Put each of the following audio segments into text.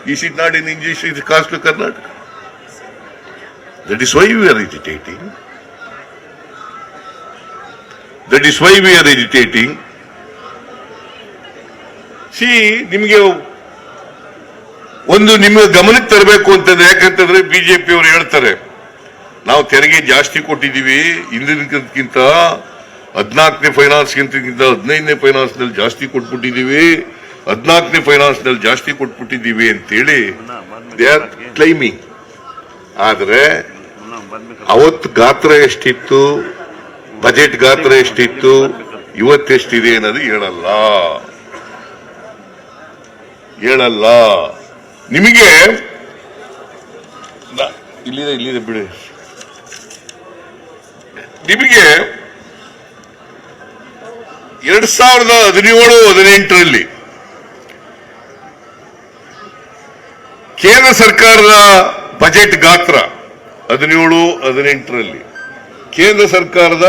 Is it not an injustice caused to Karnataka? That is why we are agitating. That is why we are agitating. See, ನಿಮಗೆ ಒಂದು ನಿಮ್ಮ ಗಮನಕ್ಕೆ ತರಬೇಕು ಅಂತಂದ್ರೆ, ಯಾಕಂತಂದ್ರೆ ಬಿಜೆಪಿ ಅವರು ಹೇಳ್ತಾರೆ ನಾವು ತೆರಿಗೆ ಜಾಸ್ತಿ ಕೊಟ್ಟಿದ್ದೀವಿ, ಹಿಂದಿನಕ್ಕಿಂತ 14ನೇ ಫೈನಾನ್ಸ್ಗಿಂತ 15ನೇ ಫೈನಾನ್ಸ್ ನಲ್ಲಿ ಜಾಸ್ತಿ ಕೊಟ್ಬಿಟ್ಟಿದ್ದೀವಿ, 14ನೇ ಫೈನಾನ್ಸ್ ನಲ್ಲಿ ಜಾಸ್ತಿ ಕೊಟ್ಬಿಟ್ಟಿದ್ದೀವಿ ಅಂತೇಳಿ ದೇ ಆರ್ ಕ್ಲೈಮಿಂಗ್. ಆದ್ರೆ ಅವತ್ತು ಗಾತ್ರ ಎಷ್ಟಿತ್ತು, ಬಜೆಟ್ ಗಾತ್ರ ಎಷ್ಟಿತ್ತು, ಇವತ್ತೆಷ್ಟಿದೆ ಅನ್ನೋದು ಹೇಳಲ್ಲ. ನಿಮಗೆ ಇಲ್ಲಿದೆ ಬಿಡಿ. ನಿಮಗೆ 2017-18ರಲ್ಲಿ ಕೇಂದ್ರ ಸರ್ಕಾರದ ಬಜೆಟ್ ಗಾತ್ರ 17-18ರಲ್ಲಿ ಕೇಂದ್ರ ಸರ್ಕಾರದ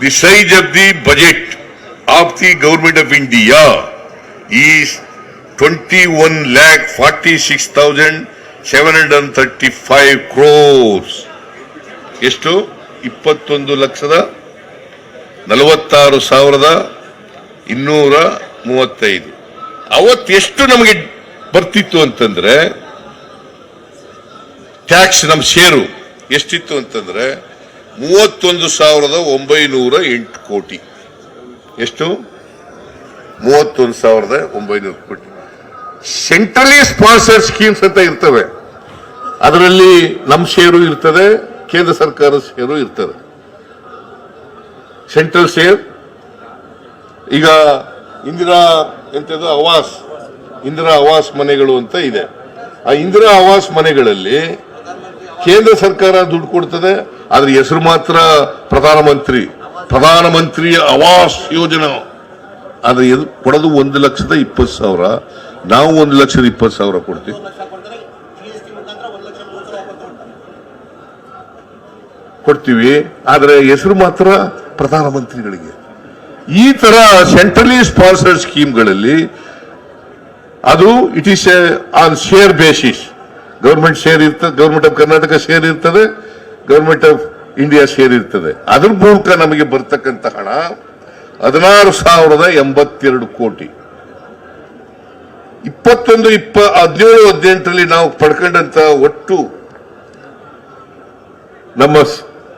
the size of the budget of the government of India is 21,46,735 crores. ಎಷ್ಟು? 21,46,235. ಅವತ್ತು ಎಷ್ಟು ನಮಗೆ ಬರ್ತಿತ್ತು ಅಂತಂದ್ರೆ, ಟ್ಯಾಕ್ಸ್ ನಮ್ಮ ಶೇರು ಎಷ್ಟಿತ್ತು ಅಂತಂದ್ರೆ 31,908 ಕೋಟಿ. ಎಷ್ಟು? 31,900 ಕೋಟಿ. ಸೆಂಟ್ರಲಿ ಸ್ಪಾನ್ಸರ್ಡ್ ಸ್ಕೀಮ್ಸ್ ಅಂತ ಇರ್ತವೆ, ಅದರಲ್ಲಿ ನಮ್ಮ ಷೇರು ಇರ್ತದೆ, ಕೇಂದ್ರ ಸರ್ಕಾರದ ಷೇರು ಇರ್ತದೆ. ಸೆಂಟ್ರಲ್ ಶೇರ್ ಈಗ ಇಂದಿರಾ ಆವಾಸ್ ಮನೆಗಳು ಅಂತ ಇದೆ. ಆ ಇಂದಿರಾ ಆವಾಸ್ ಮನೆಗಳಲ್ಲಿ ಕೇಂದ್ರ ಸರ್ಕಾರ ದುಡ್ಡು ಕೊಡ್ತದೆ, ಆದ್ರೆ ಹೆಸರು ಮಾತ್ರ ಪ್ರಧಾನಮಂತ್ರಿ ಆವಾಸ್ ಯೋಜನಾ. ಆದ್ರೆ ಕೊಡೋದು 1,20,000. ನಾವು 1,20,000 ಕೊಡ್ತೀವಿ. ಆದ್ರೆ ಹೆಸರು ಮಾತ್ರ ಪ್ರಧಾನಮಂತ್ರಿಗಳಿಗೆ. ಈ ತರ ಸೆಂಟ್ರಲಿ ಸ್ಪಾನ್ಸರ್ಡ್ ಸ್ಕೀಮ್ಗಳಲ್ಲಿ ಅದು it is on share basis. Government share ಇರ್ತದೆ, ಗವರ್ಮೆಂಟ್ ಆಫ್ ಕರ್ನಾಟಕ ಶೇರ್ ಇರ್ತದೆ, ಗವರ್ಮೆಂಟ್ ಆಫ್ ಇಂಡಿಯಾ ಶೇರ್ ಇರ್ತದೆ. ಅದ್ರ ಮೂಲಕ ನಮಗೆ ಬರ್ತಕ್ಕಂಥ ಹಣ 16,082 ಕೋಟಿ. 17-18ರಲ್ಲಿ ನಾವು ಪಡ್ಕೊಂಡಂತ ಒಟ್ಟು ನಮ್ಮ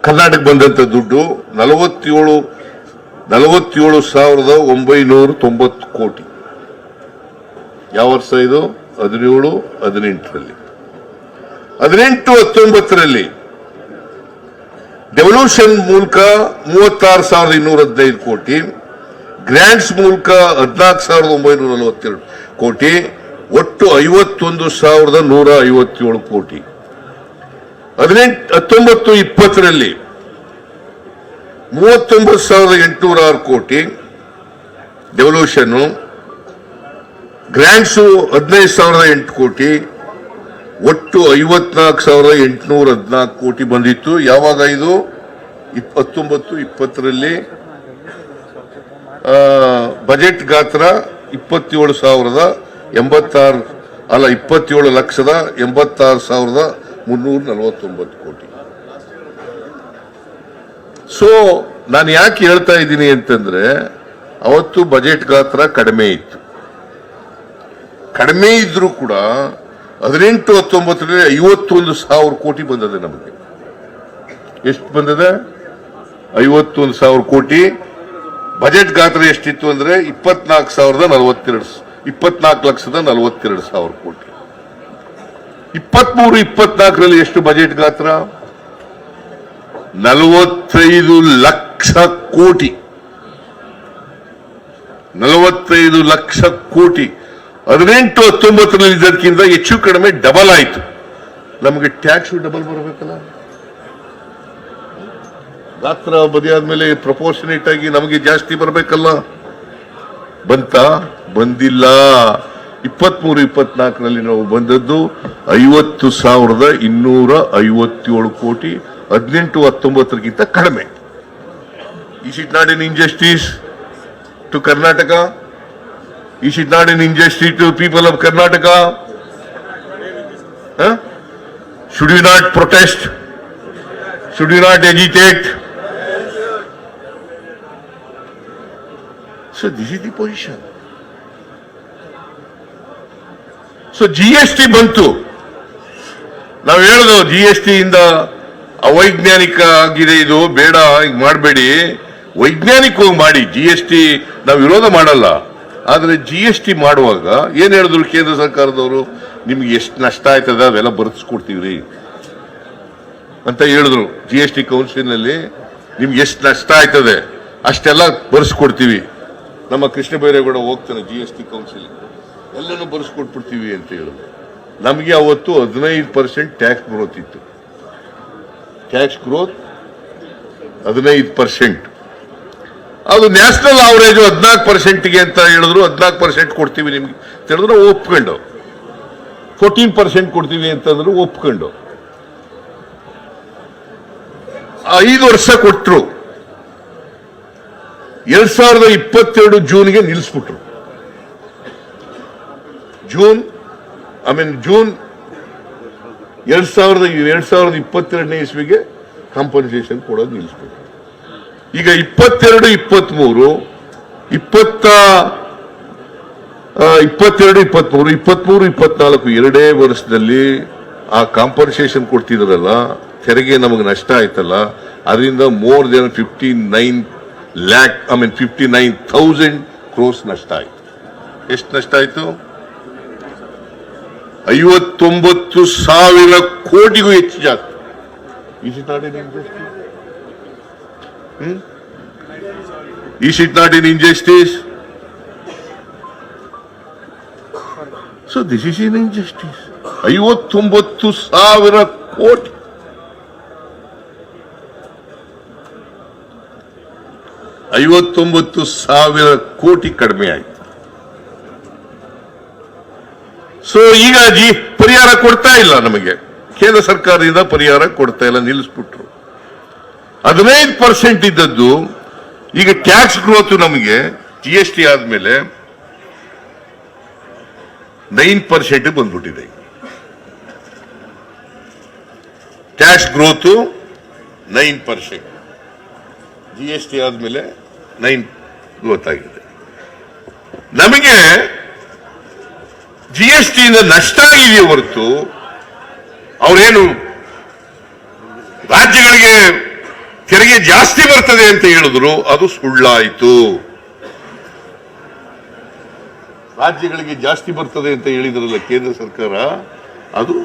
ಕರ್ನಾಟಕ ಬಂದಂತ ದುಡ್ಡು 47,990 ಕೋಟಿ. ಯಾವ ವರ್ಷ ಇದು? 17-18ರಲ್ಲಿ. 18-19ರಲ್ಲಿ ಡೆವಲ್ಯೂಷನ್ ಮೂಲಕ 36,215 ಕೋಟಿ, ಗ್ರಾಂಟ್ಸ್ ಮೂಲಕ 14,942 ಕೋಟಿ, ಒಟ್ಟು 51,157 ಕೋಟಿ. 19-20ರಲ್ಲಿ 39,806 ಕೋಟಿ ಡೆವಲ್ಯೂಷನ್, ಗ್ರಾಂಟ್ಸು 15,008 ಕೋಟಿ, ಒಟ್ಟು 54,814 ಕೋಟಿ ಬಂದಿತ್ತು. ಯಾವಾಗ ಇದು? 19-20ರಲ್ಲಿ ಬಜೆಟ್ ಗಾತ್ರ 27,86,349 ಕೋಟಿ. ಸೊ ನಾನು ಯಾಕೆ ಹೇಳ್ತಾ ಇದ್ದೀನಿ ಅಂತಂದ್ರೆ, ಅವತ್ತು ಬಜೆಟ್ ಗಾತ್ರ ಕಡಿಮೆ ಇತ್ತು. ಕಡಿಮೆ ಇದ್ರೂ ಕೂಡ 18-19ರಲ್ಲಿ 51,000 ಕೋಟಿ ಬಂದಿದೆ ನಮಗೆ. ಎಷ್ಟು ಬಂದಿದೆ? 51,000 ಕೋಟಿ. ಬಜೆಟ್ ಗಾತ್ರ ಎಷ್ಟಿತ್ತು ಅಂದ್ರೆ 24,42,000 ಕೋಟಿ. 23-24ರಲ್ಲಿ ಎಷ್ಟು ಬಜೆಟ್ ಗಾತ್ರ? 45 ಲಕ್ಷ ಕೋಟಿ. 45 ಲಕ್ಷ ಕೋಟಿ. 18-19ರಲ್ಲಿ ಇದಕ್ಕಿಂತ ಹೆಚ್ಚು ಕಡಿಮೆ ಡಬಲ್ ಆಯ್ತು. ನಮಗೆ ಟ್ಯಾಕ್ಸ್ ಡಬಲ್ ಬರಬೇಕಲ್ಲ. ಗಾತ್ರ ಬದಿಯಾದ್ಮೇಲೆ ಪ್ರಪೋರ್ಷನೇಟ್ ಆಗಿ ನಮಗೆ ಜಾಸ್ತಿ ಬರಬೇಕಲ್ಲ. ಬಂದಿಲ್ಲ. 23-24ರಲ್ಲಿ ನಾವು ಬಂದದ್ದು 50,257 ಕೋಟಿ. 18-19ಗಿಂತ ಕಡಿಮೆ. Is it not an injustice to Karnataka? Is it not an injustice to people of Karnataka? Should we not protest? Should we not agitate? So this is the position. So GST ಬಂತು, ನಾವು ಹೇಳಿದ್ವು GST ಇಂದ ಅವೈಜ್ಞಾನಿಕ ಆಗಿದೆ, ಇದು ಬೇಡ, ಈಗ ಮಾಡಬೇಡಿ, ವೈಜ್ಞಾನಿಕವಾಗಿ ಮಾಡಿ. GST ನಾವು ವಿರೋಧ ಮಾಡಲ್ಲ, ಆದ್ರೆ GST ಮಾಡುವಾಗ ಏನ್ ಹೇಳಿದ್ರು ಕೇಂದ್ರ ಸರ್ಕಾರದವರು, ನಿಮ್ಗೆ ಎಷ್ಟು ನಷ್ಟ ಆಯ್ತದ ಅವೆಲ್ಲ ಬರ್ಸ್ಕೊಡ್ತೀವ್ರಿ ಅಂತ ಹೇಳಿದ್ರು. GST ಕೌನ್ಸಿಲ್ ನಲ್ಲಿ ನಿಮ್ಗೆ ಎಷ್ಟು ನಷ್ಟ ಆಯ್ತದೆ ಅಷ್ಟೆಲ್ಲ ಬರ್ಸ್ಕೊಡ್ತೀವಿ. ನಮ್ಮ ಕೃಷ್ಣ ಬೈರೇಗೌಡ ಹೋಗ್ತಾನೆ GST ಕೌನ್ಸಿಲ್, ಎಲ್ಲನೂ ಬರ್ಸ್ಕೊಟ್ಬಿಡ್ತೀವಿ ಅಂತ ಹೇಳಿದ್ರು. ನಮಗೆ ಅವತ್ತು 15% ಟ್ಯಾಕ್ಸ್ ಗ್ರೋತ್ ಇತ್ತು. ಟ್ಯಾಕ್ಸ್ ಗ್ರೋತ್ 15%, ಅದು ನ್ಯಾಷನಲ್ ಅವರೇಜ್ 14%ಗೆ ಅಂತ ಹೇಳಿದ್ರು. 14% ಕೊಡ್ತೀವಿ ನಿಮ್ಗೆ ಅಂತ ಹೇಳಿದ್ರು, ಒಪ್ಕೊಂಡು. 14% ಕೊಡ್ತೀವಿ ಅಂತಂದ್ರು, ಒಪ್ಕೊಂಡು. 5 ವರ್ಷ ಕೊಟ್ಟರು. 2022 ಜೂನ್ಗೆ ನಿಲ್ಲಿಸ್ಬಿಟ್ರು. ಜೂನ್ 2022ನೇ ಇಸ್ವಿಗೆ ಕಾಂಪನ್ಸೇಷನ್ ಕೊಡೋದು ನಿಲ್ಲಿಸ್ಬಿಟ್ರು. ಈಗ 22, 23, 24 ಎರಡೇ ವರ್ಷದಲ್ಲಿ ಆ ಕಾಂಪನ್ಸೇಷನ್ ಕೊಡ್ತಿದ್ರಲ್ಲ, ತೆರಿಗೆ ನಮಗೆ ನಷ್ಟ ಆಯ್ತಲ್ಲ, ಅದರಿಂದ ಮೋರ್ ದೆನ್ 59,000 crores ನಷ್ಟ ಆಯ್ತು. ಎಷ್ಟು ನಷ್ಟ ಆಯ್ತು? 59,000 ಕೋಟಿಗೂ ಹೆಚ್ಚು ಜಾಸ್ತಿ. Is it not an injustice? Is it not an injustice? So this is an injustice. 59,000 ಕೋಟಿ. ಕೋಟಿ ಕಡಿಮೆ ಆಯ್ತು. ಸೊ ಈಗ ಪರಿಹಾರ ಕೊಡ್ತಾ ಇಲ್ಲ, ನಮಗೆ ಕೇಂದ್ರ ಸರ್ಕಾರದಿಂದ ಪರಿಹಾರ ಕೊಡ್ತಾ ಇಲ್ಲ, ನಿಲ್ಲಿಸ್ಬಿಟ್ರು. 15% ಇದ್ದದ್ದು ಈಗ ಟ್ಯಾಕ್ಸ್ ಗ್ರೋತ್ ನಮಗೆ GST ಆದ್ಮೇಲೆ 9% ಬಂದ್ಬಿಟ್ಟಿದೆ. ಟ್ಯಾಕ್ಸ್ ಗ್ರೋತ್ 9%, GST ಆದ್ಮೇಲೆ 9 ಗ್ರೋತ್ ಆಗಿದೆ. ನಮಗೆ GST ಇಂದ ನಷ್ಟ ಆಗಿದೆಯೇ ಹೊರತು ಅವರೇನು ರಾಜ್ಯಗಳಿಗೆ ತೆರಿಗೆ ಜಾಸ್ತಿ ಬರ್ತದೆ ಅಂತ ಹೇಳಿದ್ರು, ಅದು ಸುಳ್ಳಾಯಿತು. ರಾಜ್ಯಗಳಿಗೆ ಜಾಸ್ತಿ ಬರ್ತದೆ ಅಂತ ಹೇಳಿದ್ರಲ್ಲ ಕೇಂದ್ರ ಸರ್ಕಾರ, ಅದು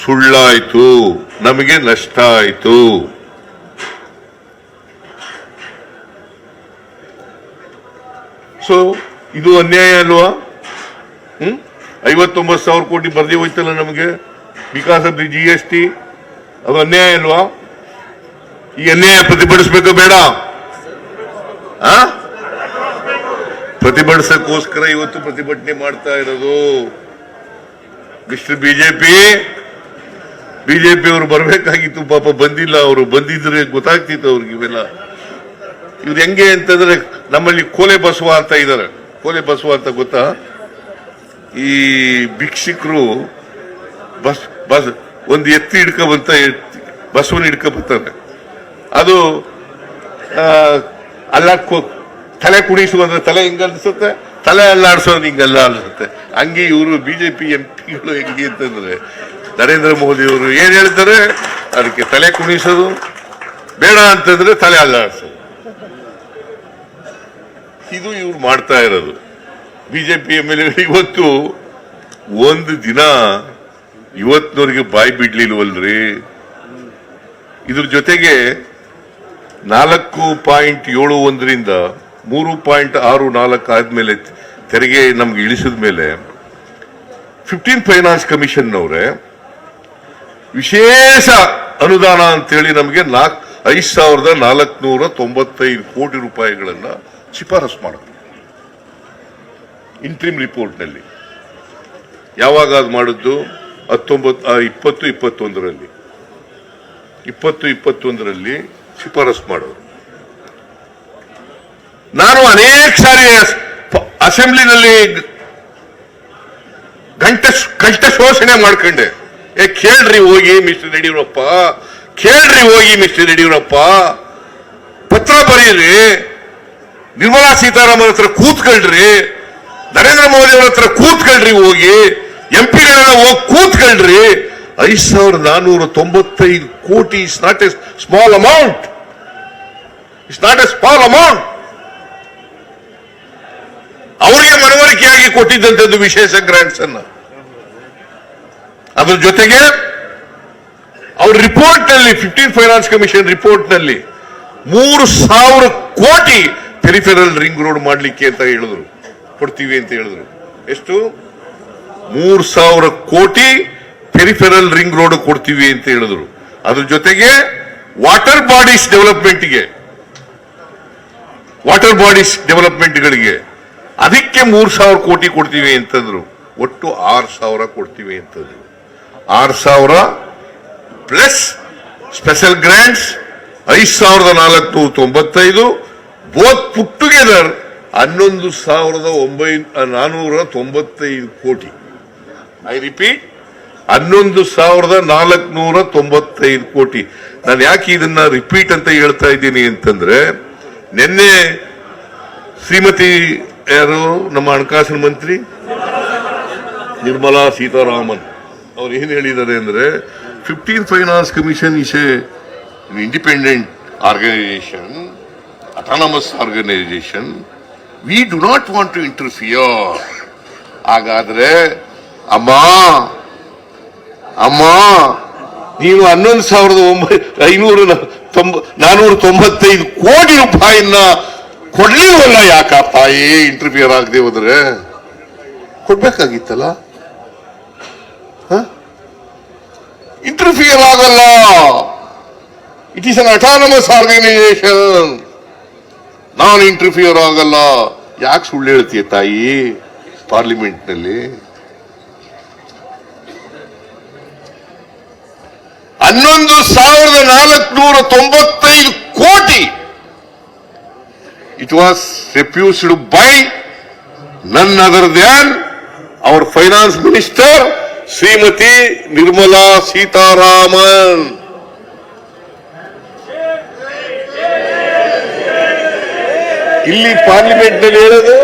ಸುಳ್ಳಾಯಿತು. ನಮಗೆ ನಷ್ಟ ಆಯಿತು. ಸೊ ಇದು ಅನ್ಯಾಯ ಅಲ್ವಾ? 59,000 ಕೋಟಿ ಬರ್ದೇ ಹೋಯ್ತಲ್ಲ ನಮಗೆ ಬಿಕಾಸ್ ಆಫ್ ದಿ GST. ಅದು ಅನ್ಯಾಯ ಅಲ್ವಾ? ಈ ಅನ್ಯಾಯ ಪ್ರತಿಭಟಿಸಬೇಕು ಬೇಡ? ಪ್ರತಿಭಟಿಸಕ್ಕೋಸ್ಕರ ಇವತ್ತು ಪ್ರತಿಭಟನೆ ಮಾಡ್ತಾ ಇರೋದು. ಮಿಸ್ಟರ್ ಬಿಜೆಪಿ ಅವರು ಬರಬೇಕಾಗಿತ್ತು, ಪಾಪ ಬಂದಿಲ್ಲ. ಅವರು ಬಂದಿದ್ರೆ ಗೊತ್ತಾಗ್ತಿತ್ತು ಅವ್ರಿಗೆ ಇವೆಲ್ಲ. ಇವ್ರು ಹೆಂಗೆ ಅಂತಂದ್ರೆ, ನಮ್ಮಲ್ಲಿ ಕೋಲೆ ಬಸವ ಅಂತ ಇದ್ದಾರೆ. ಕೋಲೆ ಬಸವ ಅಂತ ಗೊತ್ತಾ? ಈ ಭಿಕ್ಷುಕರು ಬಸ್ ಒಂದು ಎತ್ತಿ ಹಿಡ್ಕೊಂಬಂತ ಬಸವನ ಹಿಡ್ಕೊಂಬರ್ತಾರೆ. ಅದು ತಲೆ ಕುಣಿಸುವಂದ್ರೆ ತಲೆ ಹಿಂಗ ಅನ್ಸುತ್ತೆ, ತಲೆ ಅಲ್ಲಾಡ್ಸೋದು ಹಿಂಗೆಲ್ಲ ಅನ್ಸುತ್ತೆ. ಹಂಗೆ ಇವರು ಬಿಜೆಪಿ MP ಗಳು ಹೆಂಗೆ ಅಂತಂದ್ರೆ, ನರೇಂದ್ರ ಮೋದಿ ಅವರು ಏನ್ ಹೇಳ್ತಾರೆ ಅದಕ್ಕೆ ತಲೆ ಕುಣಿಸೋದು, ಬೇಡ ಅಂತಂದ್ರೆ ತಲೆ ಅಲ್ಲಾಡ್ಸೋದು. ಇದು ಇವ್ರು ಮಾಡ್ತಾ ಇರೋದು. ಬಿಜೆಪಿ MLA ಇವತ್ತು ಒಂದು ದಿನ ಇವತ್ತಿನವರೆಗೆ ಬಾಯಿ ಬಿಡ್ಲಿಲ್ವಲ್ರಿ. ಇದ್ರ ಜೊತೆಗೆ 4.71ರಿಂದ 3.64 ಆದ್ಮೇಲೆ ತೆರಿಗೆ ನಮ್ಗೆ ಇಳಿಸಿದ ಮೇಲೆ 15 ಫೈನಾನ್ಸ್ ಕಮಿಷನ್ ಅವರೇ ವಿಶೇಷ ಅನುದಾನ ಅಂತೇಳಿ ನಮಗೆ 5,495 ಕೋಟಿ ರೂಪಾಯಿಗಳನ್ನ ಶಿಫಾರಸು ಮಾಡಿದ್ರು ಇಂಟ್ರಿಮ್ ರಿಪೋರ್ಟ್ ನಲ್ಲಿ. ಯಾವಾಗ ಅದು ಮಾಡಿದ್ದು? 2021ರಲ್ಲಿ ಶಿಫಾರಸು ಮಾಡೋರು. ನಾನು ಅನೇಕ ಸಾರಿ ಅಸೆಂಬ್ಲಿನಲ್ಲಿ ಕಂಠ ಶೋಷಣೆ ಮಾಡ್ಕೊಂಡೆ. ಕೇಳ್ರಿ ಹೋಗಿ ಮಿಸ್ಟರ್ ಯಡಿಯೂರಪ್ಪ, ಕೇಳ್ರಿ ಹೋಗಿ ಮಿಸ್ಟರ್ ಯಡಿಯೂರಪ್ಪ, ಪತ್ರ ಬರೀರಿ, ನಿರ್ಮಲಾ ಸೀತಾರಾಮನ್ ಹತ್ರ ಕೂತ್ಕೊಳ್ರಿ, ನರೇಂದ್ರ ಮೋದಿ ಅವರ ಹತ್ರ ಕೂತ್ಕೊಳ್ರಿ, ಹೋಗಿ ಎಂಪಿಗಳೆಲ್ಲ ಹೋಗಿ ಕೂತ್ಕೊಳ್ರಿ. 5,495 ಕೋಟಿ is not A small amount, it's not A small amount. ಅವರಿಗೆ ಮನವರಿಕೆಯಾಗಿ ಕೊಟ್ಟಿದ್ದಂಥದ್ದು ವಿಶೇಷ ಗ್ರಾಂಟ್ಸ್ ಅನ್ನ. ಅದ್ರ ಜೊತೆಗೆ ಅವ್ರ ರಿಪೋರ್ಟ್ ನಲ್ಲಿ 15 ಫೈನಾನ್ಸ್ ಕಮಿಷನ್ ರಿಪೋರ್ಟ್ ನಲ್ಲಿ 3,000 ಕೋಟಿ ಪೆರಿಫೆರಲ್ ರಿಂಗ್ ರೋಡ್ ಮಾಡ್ಲಿಕ್ಕೆ ಅಂತ ಹೇಳಿದ್ರು, ಕೊಡ್ತೀವಿ ಅಂತ ಹೇಳಿದ್ರು. ಎಷ್ಟು? 3,000 ಕೋಟಿ ಪೆರಿಫೆರಲ್ ರಿಂಗ್ ರೋಡ್ ಕೊಡ್ತೀವಿ ಅಂತ ಹೇಳಿದ್ರು. ಅದ್ರ ಜೊತೆಗೆ ವಾಟರ್ ಬಾಡೀಸ್ ಡೆವಲಪ್ಮೆಂಟ್ಗಳಿಗೆ ಅದಕ್ಕೆ 3,000 ಕೋಟಿ ಕೊಡ್ತೀವಿ ಅಂತಂದ್ರು. ಒಟ್ಟು 6,000 ಕೊಡ್ತೀವಿ ಅಂತಂದ್ರು. 6,000 plus special grants 5,495, both put together 11,495 ಕೋಟಿ. ಐ ರಿಪೀಟ್, 11,495 ಕೋಟಿ. ನಾನು ಯಾಕೆ ಇದನ್ನ ರಿಪೀಟ್ ಅಂತ ಹೇಳ್ತಾ ಇದ್ದೀನಿ ಅಂತಂದ್ರೆ, ನಿನ್ನೆ ಶ್ರೀಮತಿ ಯಾರು ನಮ್ಮ ಹಣಕಾಸಿನ ಮಂತ್ರಿ ನಿರ್ಮಲಾ ಸೀತಾರಾಮನ್ ಅವ್ರು ಏನ್ ಹೇಳಿದ್ದಾರೆ ಅಂದ್ರೆ, 15 finance commission is a independent organisation, autonomous organisation, we do not want to interfere. ಹಾಗಾದ್ರೆ ಅಮ್ಮ ನೀನು 11,495 ಕೋಟಿ ರೂಪಾಯಿನ ಕೊಡ್ಲಿಲ್ವಲ್ಲ, ಯಾಕ ತಾಯಿ? ಇಂಟರ್ಫಿಯರ್ ಆಗದೆ ಹೋದ್ರೆ ಕೊಡ್ಬೇಕಾಗಿತ್ತಲ್ಲ. ಇಂಟರ್ಫಿಯರ್ ಆಗಲ್ಲ, it is an autonomous organisation, ನಾನು ಇಂಟರ್ಫಿಯರ್ ಆಗಲ್ಲ. ಯಾಕೆ ಸುಳ್ಳು ಹೇಳ್ತೀಯ ತಾಯಿ ಪಾರ್ಲಿಮೆಂಟ್ ನಲ್ಲಿ? 11,495 ಕೋಟಿ it was refused by none other than our finance minister Shrimati Nirmala Sitharaman. ಇಲ್ಲಿ ಪಾರ್ಲಿಮೆಂಟ್ ನಲ್ಲಿ ಹೇಳೋದು,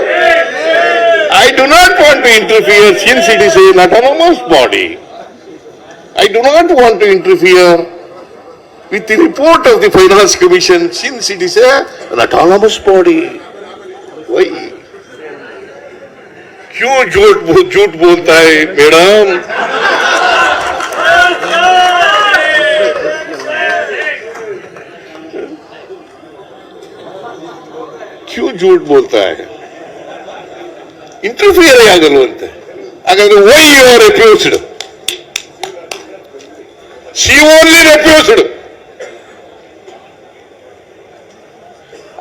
I do not want to interfere since it is an autonomous body. I do not want to interfere with the report of the Finance Commission since it is an autonomous body. Why? क्यों झूठ बोलता है madam? क्यों झूठ बोलता है? Interfere ಆಗಲ್ವಂತೆ. ಹಾಗಾದ್ರೆ why you are refused? She only refused.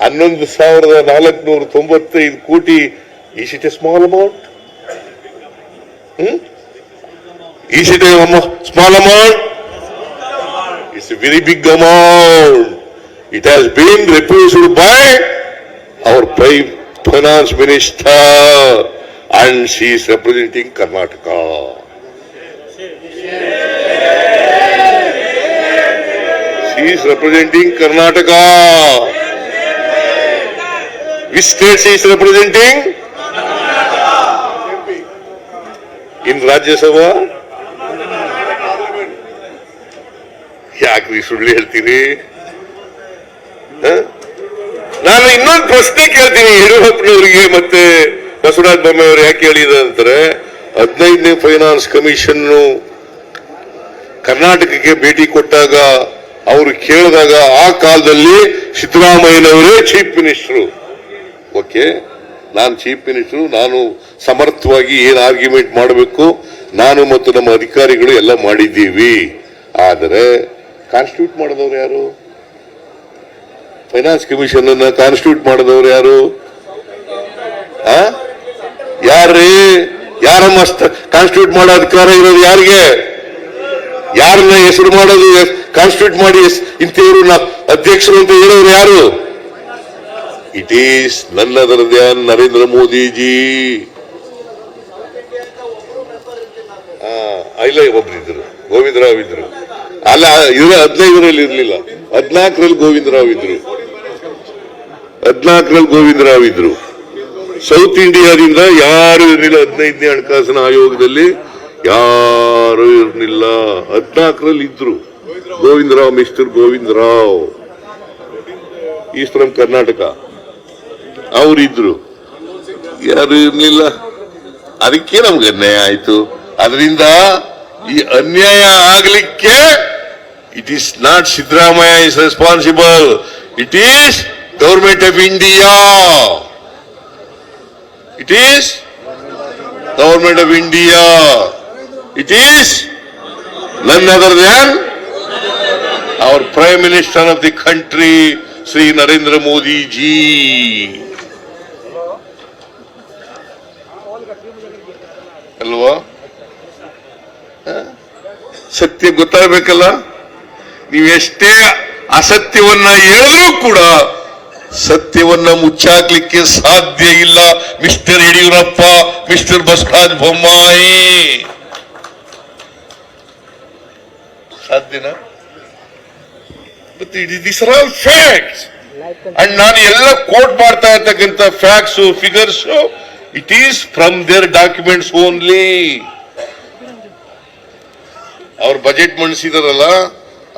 11,495 ಕೋಟಿ. Is it a small amount? Is it a small amount? It's a very big amount. It has been refused by our finance minister and she is representing Karnataka. She is representing Karnataka. Which state she is representing? In Rajya Sabha? ಯಾಕ್ರಿ ಸುಳ್ಳು ಹೇಳ್ತೀರಿ? ನಾನು ಇನ್ನೊಂದು ಪ್ರಶ್ನೆ ಕೇಳ್ತೀನಿ ಯಡಿಯೂರಪ್ಪನವರಿಗೆ ಮತ್ತೆ ಬಸವರಾಜ ಬೊಮ್ಮಾಯಿ ಅವರು. ಯಾಕೆ ಹೇಳಿದ್ದಾರೆ ಅಂತಾರೆ, 15ನೇ ಫೈನಾನ್ಸ್ ಕಮಿಷನ್ ಕರ್ನಾಟಕಕ್ಕೆ ಭೇಟಿ ಕೊಟ್ಟಾಗ ಅವರು ಕೇಳಿದಾಗ ಆ ಕಾಲದಲ್ಲಿ ಸಿದ್ದರಾಮಯ್ಯನವರೇ ಚೀಫ್ ಮಿನಿಸ್ಟರ್. ಓಕೆ, ನಾನು ಚೀಫ್ ಮಿನಿಸ್ಟರ್, ನಾನು ಸಮರ್ಥವಾಗಿ ಏನ್ ಆರ್ಗ್ಯುಮೆಂಟ್ ಮಾಡಬೇಕು ನಾನು ಮತ್ತು ನಮ್ಮ ಅಧಿಕಾರಿಗಳು ಎಲ್ಲ ಮಾಡಿದ್ದೀವಿ. ಆದರೆ ಕಾನ್ಸ್ಟಿಟ್ಯೂಟ್ ಮಾಡಿದವರು ಯಾರು? ಫೈನಾನ್ಸ್ ಕಮಿಷನ್ ಅನ್ನ ಕಾನ್ಸ್ಟಿಟ್ಯೂಟ್ ಮಾಡಿದವರು ಯಾರು? ಯಾರ್ರೀ? ಯಾರಮ್ಮ ಕಾನ್ಸ್ಟಿಟ್ಯೂಟ್ ಮಾಡೋ ಅಧಿಕಾರ ಇರೋದು ಯಾರಿಗೆ? ಯಾರನ್ನ ಹೆಸರು ಮಾಡೋದು, ಕಾನ್ಸ್ಟಿಟ್ಯೂಟ್ ಮಾಡಿ ಇಂಥವ್ರು ಅಧ್ಯಕ್ಷರು ಅಂತ ಹೇಳೋರು ಯಾರು? ಇಟ್ ಈಸ್ ನನ್ ಅದರ್ ದ್ಯಾನ್ ನರೇಂದ್ರ ಮೋದಿಜಿ. ಇಲ್ಲ, ಒಬ್ರಿದ್ರು ಗೋವಿಂದರಾವ್ ಇದ್ರು. ಅಲ್ಲ, ಇವರು 15ರಲ್ಲಿ ಇರ್ಲಿಲ್ಲ, 14ರಲ್ಲಿ ಗೋವಿಂದರಾವ್ ಇದ್ರು. 14ರಲ್ಲಿ ಗೋವಿಂದರಾವ್ ಇದ್ರು. ಸೌತ್ ಇಂಡಿಯಾದಿಂದ ಯಾರು ಇರಲಿಲ್ಲ. 15ನೇ ಹಣಕಾಸಿನ ಆಯೋಗದಲ್ಲಿ ಯಾರು ಇರಲಿಲ್ಲ. 14ರಲ್ಲಿ ಇದ್ರು Govindarao, mister Govindarao, east from Karnataka. ಅವರಿದ್ರು, ಯಾರು ಇರ್ಲಿಲ್ಲ. ಅದಕ್ಕೆ ನಮ್ಗೆ ಅನ್ಯಾಯ ಆಯ್ತು. ಅದರಿಂದ ಈ ಅನ್ಯಾಯ ಆಗ್ಲಿಕ್ಕೆ it is not Siddaramaiah is responsible, it is government of India. It is government of India. It is none other than our Prime Minister of the country, Sri Narendra Modi ji. ಅಲ್ವಾ? ಸತ್ಯ ಗೊತ್ತಾಗಬೇಕಲ್ಲ. ನೀವೆಷ್ಟೇ ಅಸತ್ಯವನ್ನ ಹೇಳಿದ್ರೂ ಕೂಡ ಸತ್ಯವನ್ನ ಮುಚ್ಚಾಕ್ಲಿಕ್ಕೆ ಸಾಧ್ಯ ಇಲ್ಲ. ಮಿಸ್ಟರ್ ಯಡಿಯೂರಪ್ಪ, ಮಿಸ್ಟರ್ ಬಸವರಾಜ ಬೊಮ್ಮಾಯಿ, ಸಾಧ್ಯನಾ? This are all facts. And ನಾನು ಎಲ್ಲ ಕೋಟ್ ಮಾಡ್ತಾ ಇರ್ತಕ್ಕಂಥ facts, figures, it is from their documents only. ಅವ್ರ ಬಜೆಟ್ ಮಂಡಿಸಿದಾರಲ್ಲ,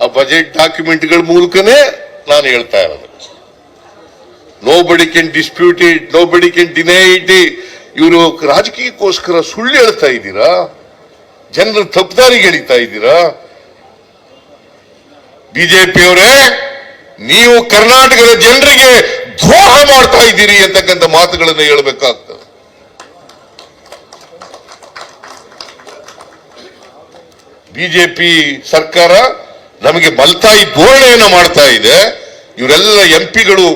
ಆ ಬಜೆಟ್ ಡಾಕ್ಯುಮೆಂಟ್ಗಳ ಮೂಲಕನೇ ನಾನು ಹೇಳ್ತಾ ಇರೋದು. Nobody can dispute it, nobody can deny it. ಇವರು ರಾಜಕೀಯಕ್ಕೋಸ್ಕರ ಸುಳ್ಳು ಹೇಳ್ತಾ ಇದ್ದೀರಾ, ಜನರ ತಪ್ಪುದಾರಿಗೆ ಎಳಿತಾ ಇದ್ದೀರಾ. ಬಿಜೆಪಿಯವರೇ, ನೀವು ಕರ್ನಾಟಕದ ಜನರಿಗೆ ದ್ರೋಹ ಮಾಡ್ತಾ ಇದ್ದೀರಿ ಅಂತಕ್ಕಂಥ ಮಾತುಗಳನ್ನು ಹೇಳಬೇಕಾಗ್ತದೆ. ಬಿಜೆಪಿ ಸರ್ಕಾರ ನಮಗೆ ಮಲ್ತಾಯಿ ಧೋರಣೆಯನ್ನು ಮಾಡ್ತಾ ಇದೆ. ಇವರೆಲ್ಲ ಎಂಪಿಗಳು,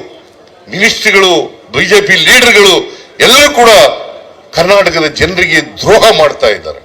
ಮಿನಿಸ್ಟ್ರಿಗಳು, ಬಿಜೆಪಿ ಲೀಡರ್ಗಳು ಎಲ್ಲರೂ ಕೂಡ ಕರ್ನಾಟಕದ ಜನರಿಗೆ ದ್ರೋಹ ಮಾಡ್ತಾ ಇದ್ದಾರೆ.